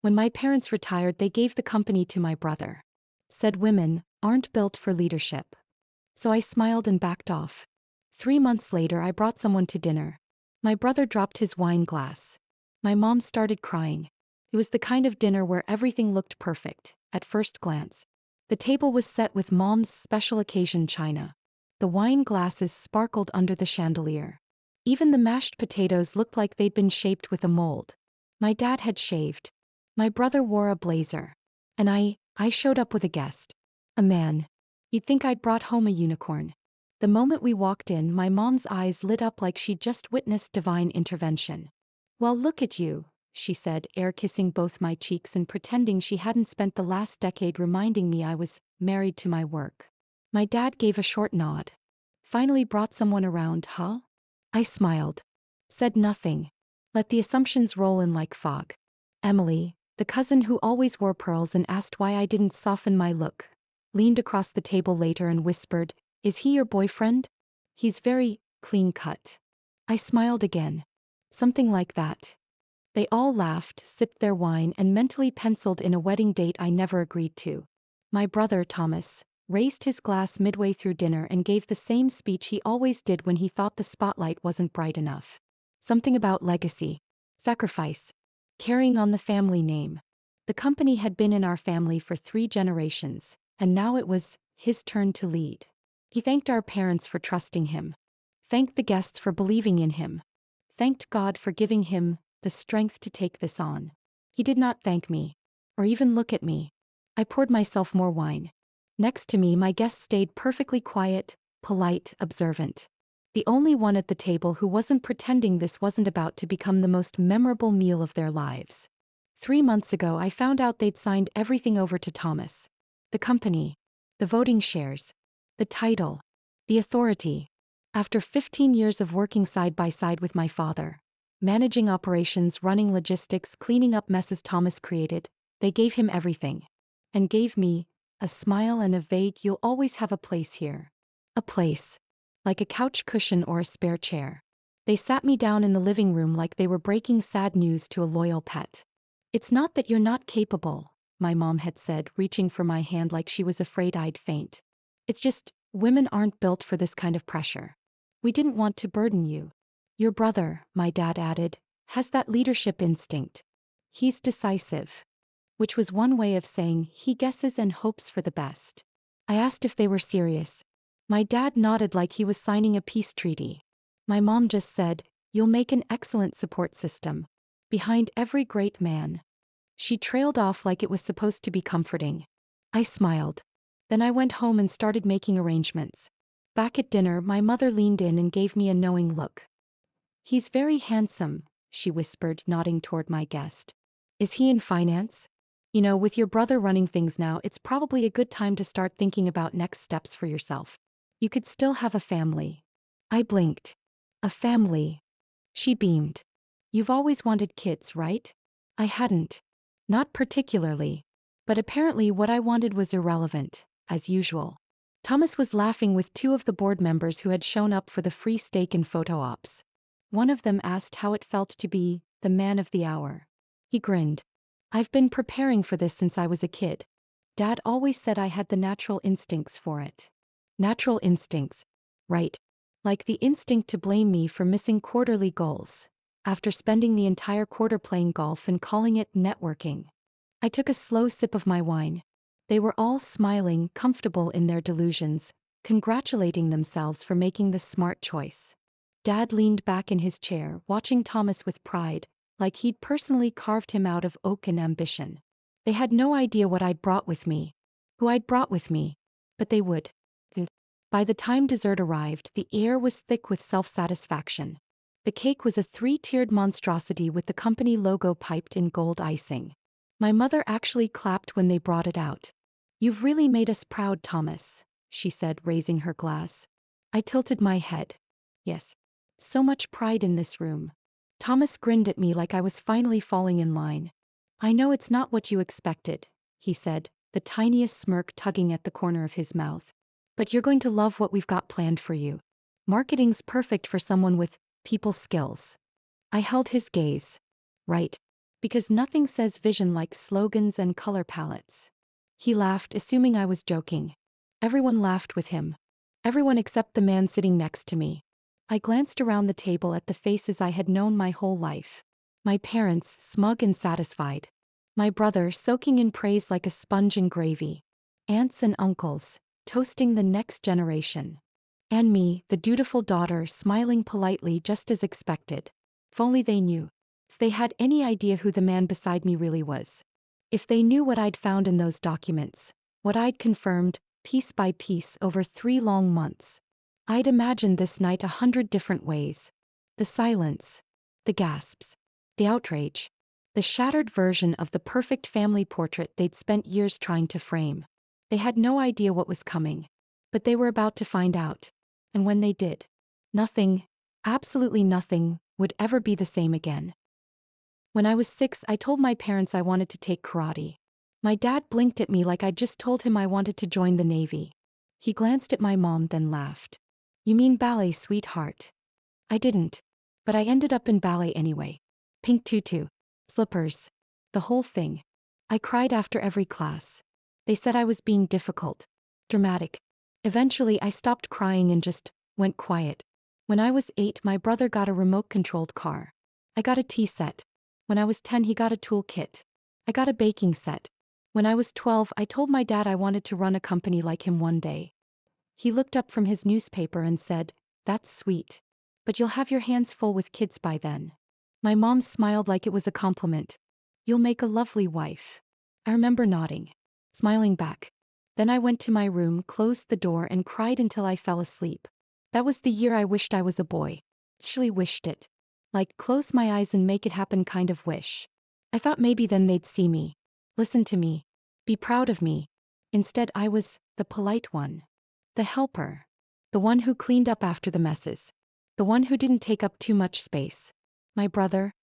When my parents retired, they gave the company to my brother. Said women aren't built for leadership. So I smiled and backed off. 3 months later, I brought someone to dinner. My brother dropped his wine glass. My mom started crying. It was the kind of dinner where everything looked perfect, at first glance. The table was set with mom's special occasion china. The wine glasses sparkled under the chandelier. Even the mashed potatoes looked like they'd been shaped with a mold. My dad had shaved. My brother wore a blazer. And I showed up with a guest. A man. You'd think I'd brought home a unicorn. The moment we walked in, my mom's eyes lit up like she'd just witnessed divine intervention. "Well, look at you," she said, air kissing both my cheeks and pretending she hadn't spent the last decade reminding me I was married to my work. My dad gave a short nod. "Finally brought someone around, huh?" I smiled. Said nothing. Let the assumptions roll in like fog. Emily, the cousin who always wore pearls and asked why I didn't soften my look, leaned across the table later and whispered, "Is he your boyfriend? He's very clean-cut." I smiled again. Something like that. They all laughed, sipped their wine, and mentally penciled in a wedding date I never agreed to. My brother, Thomas, raised his glass midway through dinner and gave the same speech he always did when he thought the spotlight wasn't bright enough. Something about legacy, sacrifice, carrying on the family name. The company had been in our family for 3 generations, and now it was his turn to lead. He thanked our parents for trusting him. Thanked the guests for believing in him. Thanked God for giving him the strength to take this on. He did not thank me, or even look at me. I poured myself more wine. Next to me, my guest stayed perfectly quiet, polite, observant. The only one at the table who wasn't pretending this wasn't about to become the most memorable meal of their lives. 3 months ago, I found out they'd signed everything over to Thomas. The company, the voting shares, the title, the authority. After 15 years of working side by side with my father, managing operations, running logistics, cleaning up messes Thomas created, they gave him everything. And gave me a smile and a vague, "You'll always have a place here." A place. Like a couch cushion or a spare chair. They sat me down in the living room like they were breaking sad news to a loyal pet. "It's not that you're not capable," my mom had said, reaching for my hand like she was afraid I'd faint. "It's just, women aren't built for this kind of pressure. We didn't want to burden you. Your brother," my dad added, "has that leadership instinct. He's decisive." Which was one way of saying he guesses and hopes for the best. I asked if they were serious. My dad nodded like he was signing a peace treaty. My mom just said, "You'll make an excellent support system. Behind every great man." She trailed off like it was supposed to be comforting. I smiled. Then I went home and started making arrangements. Back at dinner, my mother leaned in and gave me a knowing look. "He's very handsome," she whispered, nodding toward my guest. "Is he in finance? You know, with your brother running things now, it's probably a good time to start thinking about next steps for yourself. You could still have a family." I blinked. "A family?" She beamed. "You've always wanted kids, right?" I hadn't. Not particularly. But apparently what I wanted was irrelevant, as usual. Thomas was laughing with 2 of the board members who had shown up for the free steak and photo ops. One of them asked how it felt to be the man of the hour. He grinned. "I've been preparing for this since I was a kid. Dad always said I had the natural instincts for it." Natural instincts. Right. Like the instinct to blame me for missing quarterly goals, after spending the entire quarter playing golf and calling it networking. I took a slow sip of my wine. They were all smiling, comfortable in their delusions, congratulating themselves for making the smart choice. Dad leaned back in his chair, watching Thomas with pride, like he'd personally carved him out of oak and ambition. They had no idea what I'd brought with me, who I'd brought with me, but they would. By the time dessert arrived, the air was thick with self-satisfaction. The cake was a 3-tiered monstrosity with the company logo piped in gold icing. My mother actually clapped when they brought it out. "You've really made us proud, Thomas," she said, raising her glass. I tilted my head. Yes. So much pride in this room. Thomas grinned at me like I was finally falling in line. "I know it's not what you expected," he said, the tiniest smirk tugging at the corner of his mouth. "But you're going to love what we've got planned for you. Marketing's perfect for someone with people skills." I held his gaze. "Right. Because nothing says vision like slogans and color palettes. He laughed, assuming I was joking. Everyone laughed with him. Everyone except the man sitting next to me. I glanced around the table at the faces I had known my whole life. My parents, smug and satisfied. My brother, soaking in praise like a sponge in gravy. Aunts and uncles, toasting the next generation. And me, the dutiful daughter, smiling politely just as expected. If only they knew. If they had any idea who the man beside me really was. If they knew what I'd found in those documents. What I'd confirmed, piece by piece, over 3 long months. I'd imagined this night 100 different ways. The silence. The gasps. The outrage. The shattered version of the perfect family portrait they'd spent years trying to frame. They had no idea what was coming. But they were about to find out. And when they did, nothing, absolutely nothing, would ever be the same again. When I was 6, I told my parents I wanted to take karate. My dad blinked at me like I'd just told him I wanted to join the Navy. He glanced at my mom, then laughed. You mean ballet, sweetheart? I didn't. But I ended up in ballet anyway. Pink tutu. Slippers. The whole thing. I cried after every class. They said I was being difficult. Dramatic. Eventually I stopped crying and just went quiet. When I was 8, my brother got a remote-controlled car. I got a tea set. When I was 10, he got a tool kit. I got a baking set. When I was 12, I told my dad I wanted to run a company like him one day. He looked up from his newspaper and said, "That's sweet. But you'll have your hands full with kids by then." My mom smiled like it was a compliment. "You'll make a lovely wife." I remember nodding, smiling back. Then I went to my room, closed the door, and cried until I fell asleep. That was the year I wished I was a boy. Actually wished it. Like, close my eyes and make it happen kind of wish. I thought maybe then they'd see me. Listen to me. Be proud of me. Instead, I was the polite one. The helper. The one who cleaned up after the messes. The one who didn't take up too much space. My brother?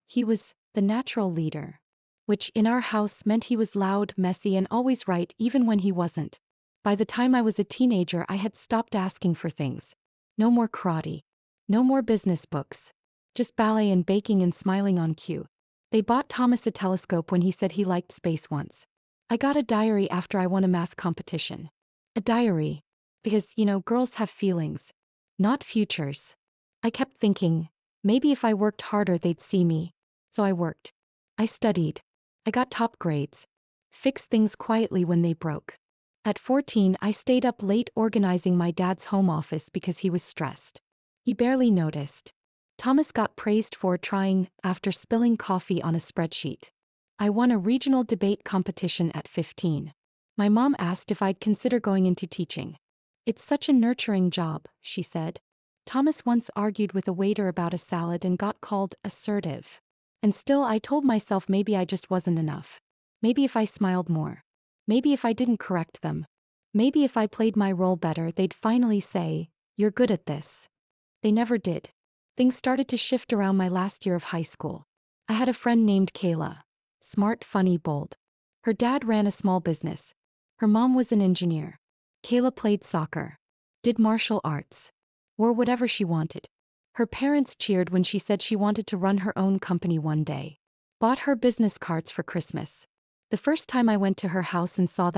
He was the natural leader. Which in our house meant he was loud, messy, and always right even when he wasn't. By the time I was a teenager, I had stopped asking for things. No more karate. No more business books. Just ballet and baking and smiling on cue. They bought Thomas a telescope when he said he liked space once. I got a diary after I won a math competition. A diary. Because, girls have feelings. Not futures. I kept thinking, maybe if I worked harder they'd see me. So I worked. I studied. I got top grades. Fixed things quietly when they broke. At 14, I stayed up late organizing my dad's home office because he was stressed. He barely noticed. Thomas got praised for trying after spilling coffee on a spreadsheet. I won a regional debate competition at 15. My mom asked if I'd consider going into teaching. It's such a nurturing job, she said. Thomas once argued with a waiter about a salad and got called assertive. And still I told myself maybe I just wasn't enough. Maybe if I smiled more. Maybe if I didn't correct them. Maybe if I played my role better they'd finally say, "You're good at this." They never did. Things started to shift around my last year of high school. I had a friend named Kayla. Smart, funny, bold. Her dad ran a small business. Her mom was an engineer. Kayla played soccer. Did martial arts. Wore whatever she wanted. Her parents cheered when she said she wanted to run her own company one day. Bought her business cards for Christmas. The first time I went to her house and saw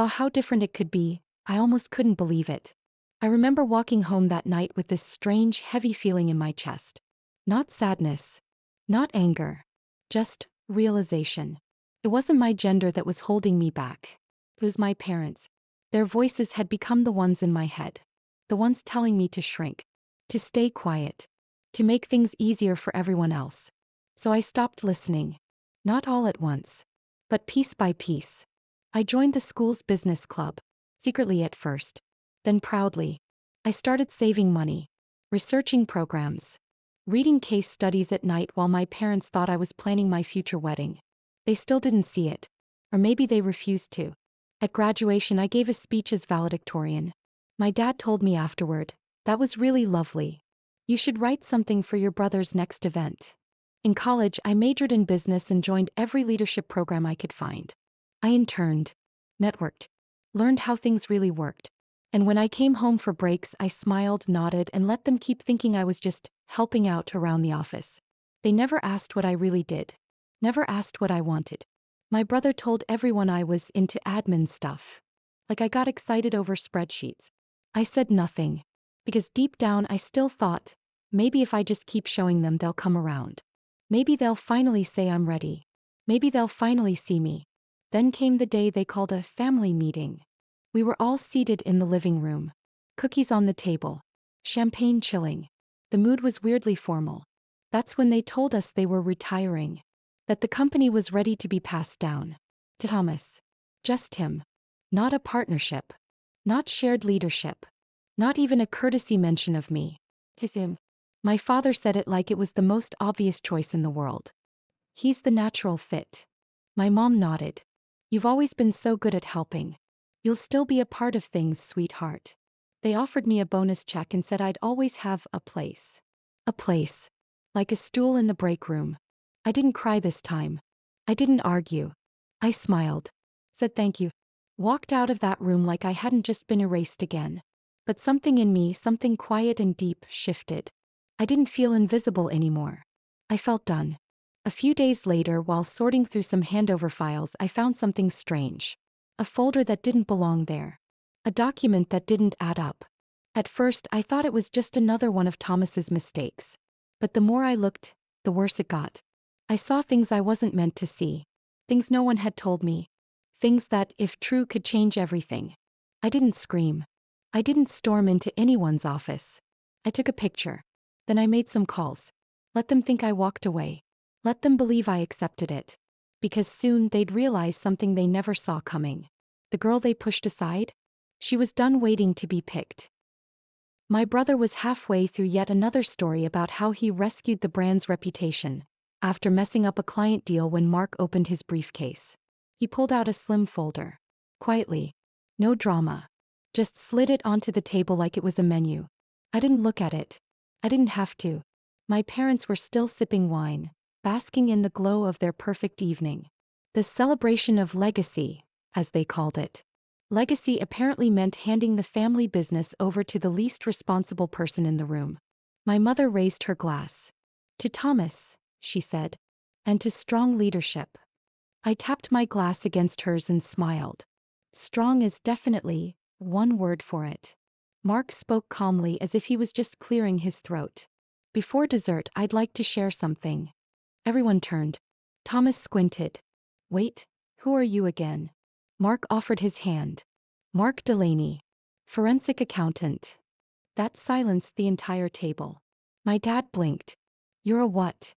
how different it could be, I almost couldn't believe it. I remember walking home that night with this strange, heavy feeling in my chest. Not sadness. Not anger. Just realization. It wasn't my gender that was holding me back. It was my parents. Their voices had become the ones in my head. The ones telling me to shrink. To stay quiet. To make things easier for everyone else. So I stopped listening. Not all at once. But piece by piece. I joined the school's business club. Secretly at first. Then proudly. I started saving money. Researching programs. Reading case studies at night while my parents thought I was planning my future wedding. They still didn't see it. Or maybe they refused to. At graduation I gave a speech as valedictorian. My dad told me afterward, "That was really lovely. You should write something for your brother's next event." In college I majored in business and joined every leadership program I could find. I interned. Networked. Learned how things really worked. And when I came home for breaks I smiled, nodded, and let them keep thinking I was just helping out around the office. They never asked what I really did. Never asked what I wanted. My brother told everyone I was into admin stuff. Like I got excited over spreadsheets. I said nothing. Because deep down I still thought, maybe if I just keep showing them they'll come around. Maybe they'll finally say I'm ready. Maybe they'll finally see me. Then came the day they called a family meeting. We were all seated in the living room. Cookies on the table. Champagne chilling. The mood was weirdly formal. That's when they told us they were retiring. That the company was ready to be passed down. To Thomas. Just him. Not a partnership. Not shared leadership. Not even a courtesy mention of me. To him. My father said it like it was the most obvious choice in the world. He's the natural fit. My mom nodded. You've always been so good at helping. You'll still be a part of things, sweetheart. They offered me a bonus check and said I'd always have a place. A place. Like a stool in the break room. I didn't cry this time. I didn't argue. I smiled. Said thank you. Walked out of that room like I hadn't just been erased again. But something in me, something quiet and deep, shifted. I didn't feel invisible anymore. I felt done. A few days later, while sorting through some handover files, I found something strange. A folder that didn't belong there. A document that didn't add up. At first, I thought it was just another one of Thomas's mistakes. But the more I looked, the worse it got. I saw things I wasn't meant to see. Things no one had told me. Things that, if true, could change everything. I didn't scream. I didn't storm into anyone's office. I took a picture. Then I made some calls. Let them think I walked away. Let them believe I accepted it. Because soon they'd realize something they never saw coming. The girl they pushed aside? She was done waiting to be picked. My brother was halfway through yet another story about how he rescued the brand's reputation. After messing up a client deal when Mark opened his briefcase. He pulled out a slim folder. Quietly. No drama. Just slid it onto the table like it was a menu. I didn't look at it. I didn't have to. My parents were still sipping wine, basking in the glow of their perfect evening. The celebration of legacy, as they called it. Legacy apparently meant handing the family business over to the least responsible person in the room. My mother raised her glass. To Thomas, she said. And to strong leadership. I tapped my glass against hers and smiled. Strong is definitely one word for it. Mark spoke calmly as if he was just clearing his throat. Before dessert, I'd like to share something. Everyone turned. Thomas squinted. Wait, who are you again? Mark offered his hand. Mark Delaney. Forensic accountant. That silenced the entire table. My dad blinked. You're a what?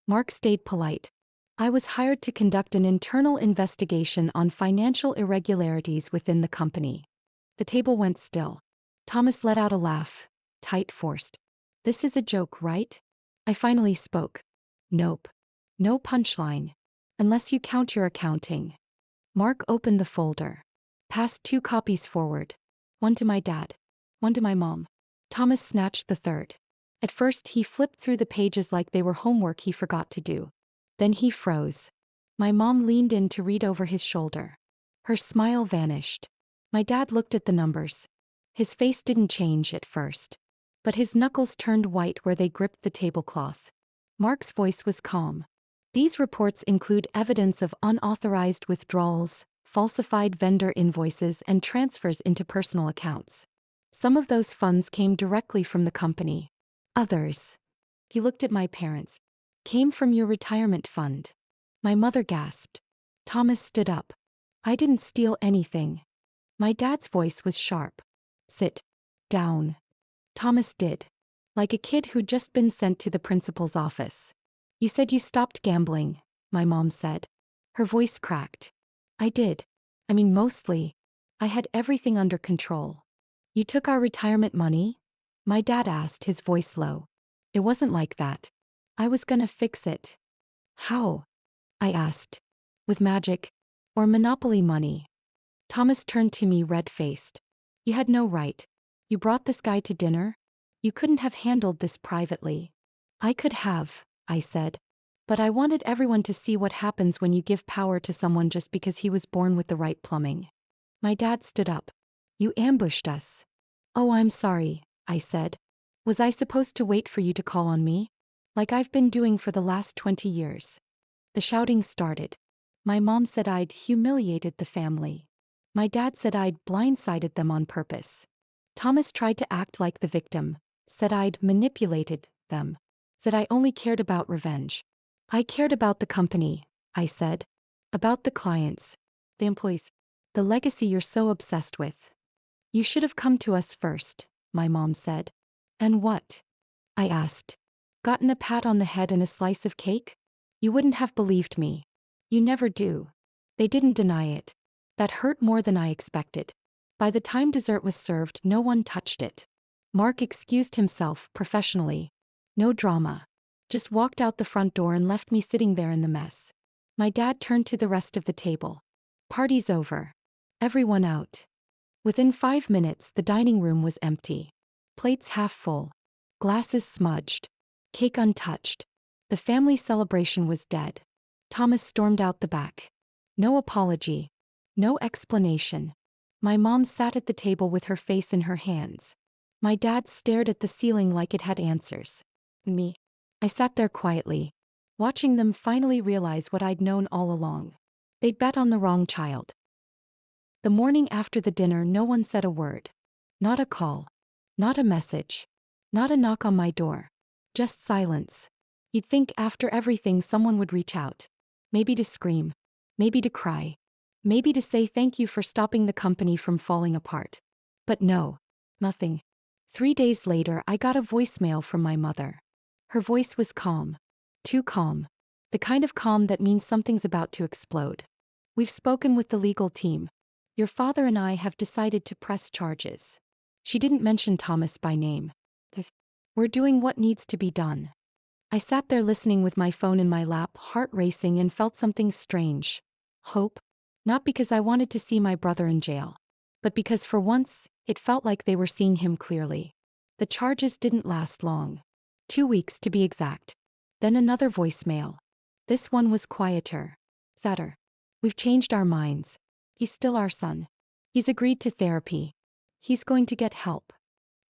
Mark stayed polite. I was hired to conduct an internal investigation on financial irregularities within the company. The table went still. Thomas let out a laugh, tight forced. This is a joke, right? I finally spoke. Nope. No punchline. Unless you count your accounting. Mark opened the folder. Passed 2 copies forward. One to my dad. One to my mom. Thomas snatched the third. At first he flipped through the pages like they were homework he forgot to do. Then he froze. My mom leaned in to read over his shoulder. Her smile vanished. My dad looked at the numbers. His face didn't change at first. But his knuckles turned white where they gripped the tablecloth. Mark's voice was calm. These reports include evidence of unauthorized withdrawals, falsified vendor invoices, and transfers into personal accounts. Some of those funds came directly from the company. Others. He looked at my parents. Came from your retirement fund. My mother gasped. Thomas stood up. I didn't steal anything. My dad's voice was sharp. Sit down. Thomas did. Like a kid who'd just been sent to the principal's office. You said you stopped gambling, my mom said. Her voice cracked. I did. I mean, mostly. I had everything under control. You took our retirement money? My dad asked, his voice low. It wasn't like that. I was gonna fix it. How? I asked. With magic? Or monopoly money? Thomas turned to me red-faced. You had no right. You brought this guy to dinner? You couldn't have handled this privately. I could have, I said. But I wanted everyone to see what happens when you give power to someone just because he was born with the right plumbing. My dad stood up. You ambushed us. Oh, I'm sorry, I said. Was I supposed to wait for you to call on me? Like I've been doing for the last 20 years. The shouting started. My mom said I'd humiliated the family. My dad said I'd blindsided them on purpose. Thomas tried to act like the victim, said I'd manipulated them, said I only cared about revenge. I cared about the company, I said. About the clients, the employees, the legacy you're so obsessed with. You should have come to us first, my mom said. And what? I asked. Gotten a pat on the head and a slice of cake? You wouldn't have believed me. You never do. They didn't deny it. That hurt more than I expected. By the time dessert was served, no one touched it. Mark excused himself professionally. No drama. Just walked out the front door and left me sitting there in the mess. My dad turned to the rest of the table. Party's over. Everyone out. Within 5 minutes, the dining room was empty. Plates half full. Glasses smudged. Cake untouched. The family celebration was dead. Thomas stormed out the back. No apology. No explanation. My mom sat at the table with her face in her hands. My dad stared at the ceiling like it had answers. Me. I sat there quietly, watching them finally realize what I'd known all along. They'd bet on the wrong child. The morning after the dinner, no one said a word. Not a call. Not a message. Not a knock on my door. Just silence. You'd think after everything someone would reach out. Maybe to scream. Maybe to cry. Maybe to say thank you for stopping the company from falling apart. But no. Nothing. 3 days later, I got a voicemail from my mother. Her voice was calm. Too calm. The kind of calm that means something's about to explode. We've spoken with the legal team. Your father and I have decided to press charges. She didn't mention Thomas by name. We're doing what needs to be done. I sat there listening with my phone in my lap, heart racing, and felt something strange. Hope. Not because I wanted to see my brother in jail, but because for once, it felt like they were seeing him clearly. The charges didn't last long. 2 weeks to be exact. Then another voicemail. This one was quieter. Sadder. We've changed our minds. He's still our son. He's agreed to therapy. He's going to get help.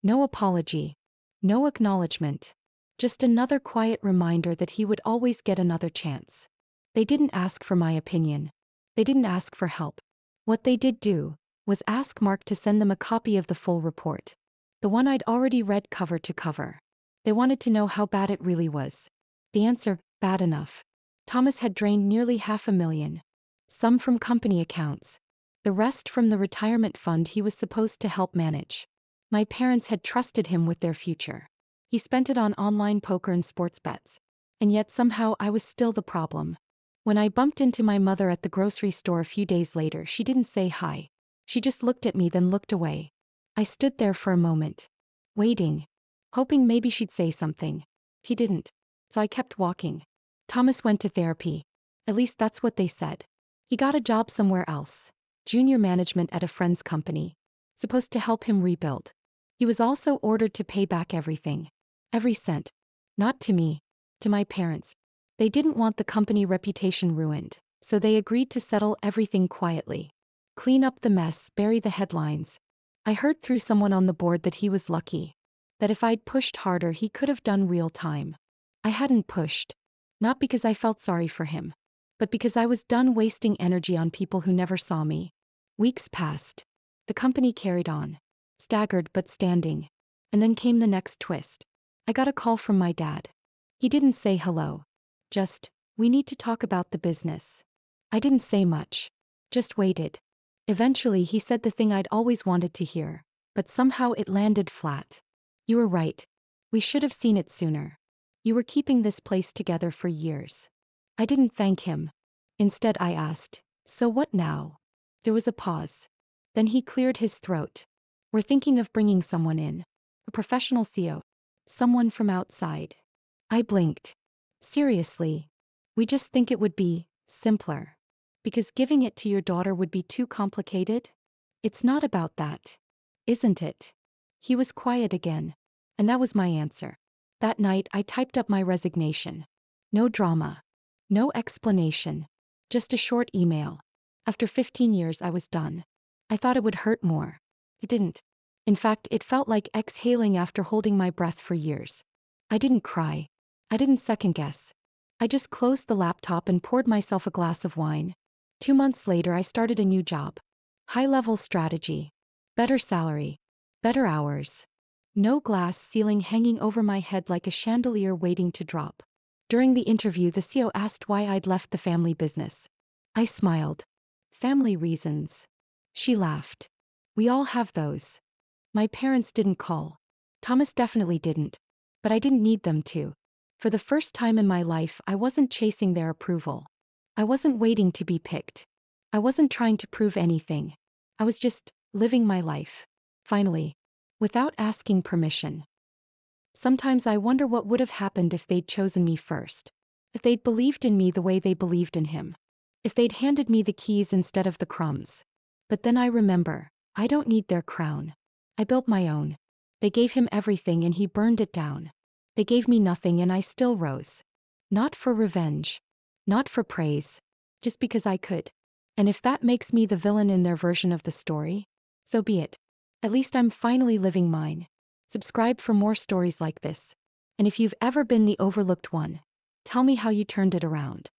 No apology. No acknowledgement. Just another quiet reminder that he would always get another chance. They didn't ask for my opinion. They didn't ask for help. What they did do was ask Mark to send them a copy of the full report. The one I'd already read cover to cover. They wanted to know how bad it really was. The answer, bad enough. Thomas had drained nearly $500,000. Some from company accounts. The rest from the retirement fund he was supposed to help manage. My parents had trusted him with their future. He spent it on online poker and sports bets. And yet somehow I was still the problem. When I bumped into my mother at the grocery store a few days later, she didn't say hi. She just looked at me, then looked away. I stood there for a moment, waiting, hoping maybe she'd say something. She didn't. So I kept walking. Thomas went to therapy. At least that's what they said. He got a job somewhere else. Junior management at a friend's company. Supposed to help him rebuild. He was also ordered to pay back everything. Every cent. Not to me. To my parents. They didn't want the company reputation ruined, so they agreed to settle everything quietly. Clean up the mess, bury the headlines. I heard through someone on the board that he was lucky. That if I'd pushed harder he could have done real time. I hadn't pushed. Not because I felt sorry for him. But because I was done wasting energy on people who never saw me. Weeks passed. The company carried on. Staggered but standing. And then came the next twist. I got a call from my dad. He didn't say hello. Just, we need to talk about the business. I didn't say much. Just waited. Eventually he said the thing I'd always wanted to hear, but somehow it landed flat. You were right. We should have seen it sooner. You were keeping this place together for years. I didn't thank him. Instead I asked, so what now? There was a pause. Then he cleared his throat. We're thinking of bringing someone in. A professional CEO. Someone from outside. I blinked. Seriously. We just think it would be simpler. Because giving it to your daughter would be too complicated? It's not about that. Isn't it? He was quiet again. And that was my answer. That night I typed up my resignation. No drama. No explanation. Just a short email. After 15 years I was done. I thought it would hurt more. It didn't. In fact, it felt like exhaling after holding my breath for years. I didn't cry. I didn't second guess. I just closed the laptop and poured myself a glass of wine. 2 months later, I started a new job. High-level strategy. Better salary. Better hours. No glass ceiling hanging over my head like a chandelier waiting to drop. During the interview, the CEO asked why I'd left the family business. I smiled. Family reasons. She laughed. We all have those. My parents didn't call. Thomas definitely didn't. But I didn't need them to. For the first time in my life, I wasn't chasing their approval. I wasn't waiting to be picked. I wasn't trying to prove anything. I was just living my life. Finally. Without asking permission. Sometimes I wonder what would have happened if they'd chosen me first. If they'd believed in me the way they believed in him. If they'd handed me the keys instead of the crumbs. But then I remember, I don't need their crown. I built my own. They gave him everything and he burned it down. They gave me nothing and I still rose. Not for revenge. Not for praise. Just because I could. And if that makes me the villain in their version of the story, so be it. At least I'm finally living mine. Subscribe for more stories like this. And if you've ever been the overlooked one, tell me how you turned it around.